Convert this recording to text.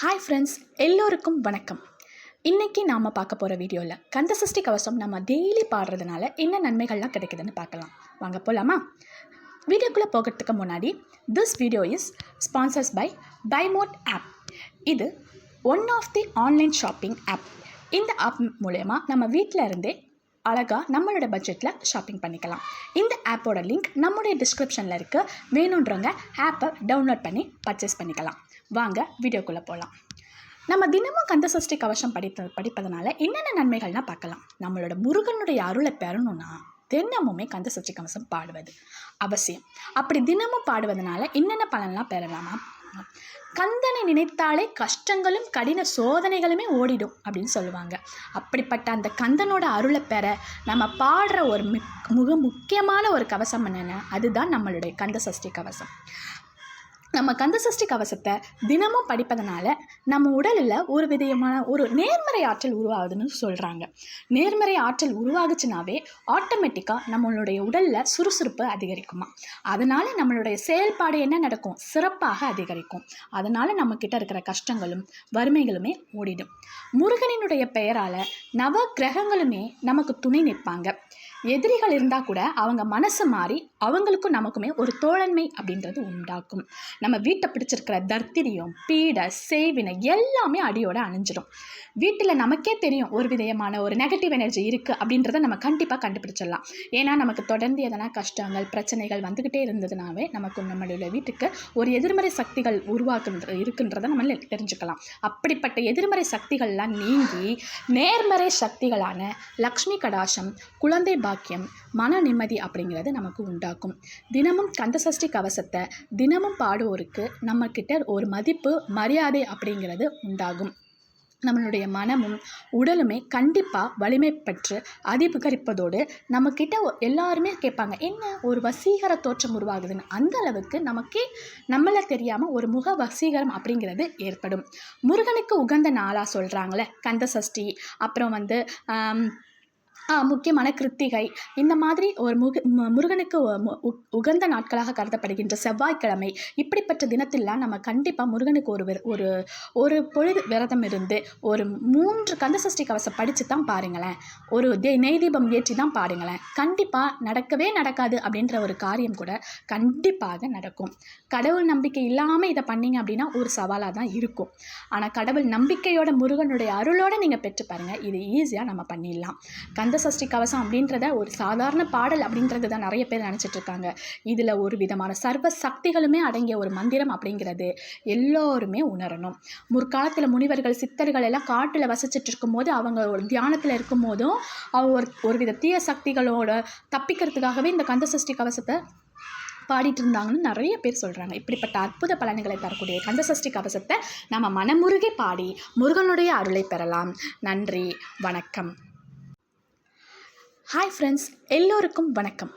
Hi friends, எல்லோருக்கும் வணக்கம். இன்றைக்கி நாம் பார்க்க போகிற வீடியோவில் கந்தசஷ்டி கவசம் நம்ம டெய்லி பாடுறதுனால என்ன நன்மைகள்லாம் கிடைக்குதுன்னு பார்க்கலாம். வாங்க போகலாமா? வீடியோக்குள்ளே போகிறதுக்கு முன்னாடி this video is sponsors by பைமோட் ஆப். இது one of the online shopping app. இந்த ஆப் மூலயமா நம்ம வீட்டில் இருந்தே அழகாக நம்மளோட பட்ஜெட்டில் ஷாப்பிங் பண்ணிக்கலாம். இந்த ஆப்போட லிங்க் நம்முடைய டிஸ்கிரிப்ஷனில் இருக்குது. வேணுன்றவங்க ஆப்பை டவுன்லோட் பண்ணி பர்ச்சேஸ் பண்ணிக்கலாம். வாங்க வீடியோக்குள்ளே போகலாம். நம்ம தினமும் கந்தசஷ்டி கவசம் படிப்பதனால என்னென்ன நன்மைகள்னால் பார்க்கலாம். நம்மளோட முருகனுடைய அருளை பெறணும்னா தினமுமே கந்தசஷ்டி கவசம் பாடுவது அவசியம். அப்படி தினமும் பாடுவதனால என்னென்ன பலன்லாம் பெறலாமா? கந்தனை நினைத்தாலே கஷ்டங்களும் கடின சோதனைகளுமே ஓடிடும் அப்படின்னு சொல்லுவாங்க. அப்படிப்பட்ட அந்த கந்தனோட அருளை பெற நம்ம பாடுற ஒரு மிக முக்கியமான ஒரு கவசம் என்னென்ன, அதுதான் நம்மளுடைய கந்தசஷ்டி கவசம். நம்ம கந்தசஷ்டி கவசத்தை தினமும் படிப்பதனால நம்ம உடலில் ஒரு விதமான ஒரு நேர்மறை ஆற்றல் உருவாகுதுன்னு சொல்கிறாங்க. நேர்மறை ஆற்றல் உருவாகுச்சுனாவே ஆட்டோமேட்டிக்காக நம்மளுடைய உடலில் சுறுசுறுப்பு அதிகரிக்குமா. அதனால் நம்மளுடைய செயல்பாடு என்ன நடக்கும், சிறப்பாக அதிகரிக்கும். அதனால் நம்மக்கிட்ட இருக்கிற கஷ்டங்களும் வறுமைகளுமே ஓடிடும். முருகனினுடைய பெயரால் நவ கிரகங்களுமே நமக்கு துணை நிற்பாங்க. எதிரிகள் இருந்தால் கூட அவங்க மனசு மாறி அவங்களுக்கும் நமக்குமே ஒரு தோழன்மை அப்படின்றது உண்டாக்கும். நம்ம வீட்டை பிடிச்சிருக்கிற தர்த்திரியம், பீடை, செய்வினை எல்லாமே அடியோடு அணிஞ்சிடும். வீட்டில் நமக்கே தெரியும் ஒரு விதமான ஒரு நெகட்டிவ் எனர்ஜி இருக்குது அப்படின்றத நம்ம கண்டிப்பாக கண்டுபிடிச்சிடலாம். ஏன்னா நமக்கு தொடர்ந்து எதனா கஷ்டங்கள் பிரச்சனைகள் வந்துக்கிட்டே இருந்ததுனாவே நமக்கு நம்மளுடைய வீட்டுக்கு ஒரு எதிர்மறை சக்திகள் இருக்குன்றதை நம்ம தெரிஞ்சுக்கலாம். அப்படிப்பட்ட எதிர்மறை சக்திகள்லாம் நீங்கி நேர்மறை சக்திகளான லக்ஷ்மி கடாசம், குழந்தை பாக்கியம், மன நிம்மதி அப்படிங்கிறது நமக்கு உண்டாக்கும். தினமும் கந்தசஷ்டி கவசத்தை தினமும் பாடுவோருக்கு நம்மக்கிட்ட ஒரு மதிப்பு மரியாதை அப்படிங்கிறது உண்டாகும். நம்மளுடைய மனமும் உடலுமே கண்டிப்பாக வலிமை பெற்று அதிகரிப்பதோடு நம்மக்கிட்ட எல்லாருமே கேட்பாங்க, என்ன ஒரு வசீகர தோற்றம் உருவாகுதுன்னு. அந்த அளவுக்கு நமக்கே நம்மளை தெரியாமல் ஒரு முக வசீகரம் அப்படிங்கிறது ஏற்படும். முருகனுக்கு உகந்த நாளாக சொல்கிறாங்களே கந்தசஷ்டி, அப்புறம் முக்கியமான கிருத்திகை, இந்த மாதிரி ஒரு முருகனுக்கு உகந்த நாட்களாக கருதப்படுகின்ற செவ்வாய்க்கிழமை, இப்படிப்பட்ட தினத்திலாம் நம்ம கண்டிப்பாக முருகனுக்கு ஒரு பொழுது விரதம் இருந்து ஒரு 3 கந்தசஷ்டி கவசம் படித்து தான் பாருங்களேன், ஒரு நெய் தீபம் ஏற்றி தான் பாருங்களேன். கண்டிப்பாக நடக்கவே நடக்காது அப்படின்ற ஒரு காரியம் கூட கண்டிப்பாக நடக்கும். கடவுள் நம்பிக்கை இல்லாமல் இதை பண்ணிங்க அப்படின்னா ஒரு சவாலாக தான் இருக்கும். ஆனால் கடவுள் நம்பிக்கையோட முருகனுடைய அருளோடு நீங்கள் பெற்று பாருங்கள், இது ஈஸியாக நம்ம பண்ணிடலாம். கந்தசஷ்டி கவசம் அப்படின்றத ஒரு சாதாரண பாடல் அப்படின்றது தான் நிறைய பேர் நினச்சிட்டு இருக்காங்க. இதில் ஒரு விதமான சர்வ சக்திகளுமே அடங்கிய ஒரு மந்திரம் அப்படிங்கிறது எல்லோருமே உணரணும். முற்காலத்தில் முனிவர்கள் சித்தர்கள் எல்லாம் காட்டில் வசிச்சுட்டு இருக்கும்போது அவங்க ஒரு தியானத்தில் இருக்கும் போதும் அவங்க ஒரு வித தீய சக்திகளோட தப்பிக்கிறதுக்காகவே இந்த கந்தசஷ்டி கவசத்தை பாடிட்டு இருந்தாங்கன்னு நிறைய பேர் சொல்கிறாங்க. இப்படிப்பட்ட அற்புத பலன்களை தரக்கூடிய கந்தசஷ்டி கவசத்தை நம்ம மனமுருகி பாடி முருகனுடைய அருளை பெறலாம். நன்றி, வணக்கம். ஹாய் ஃப்ரெண்ட்ஸ், எல்லோருக்கும் வணக்கம்.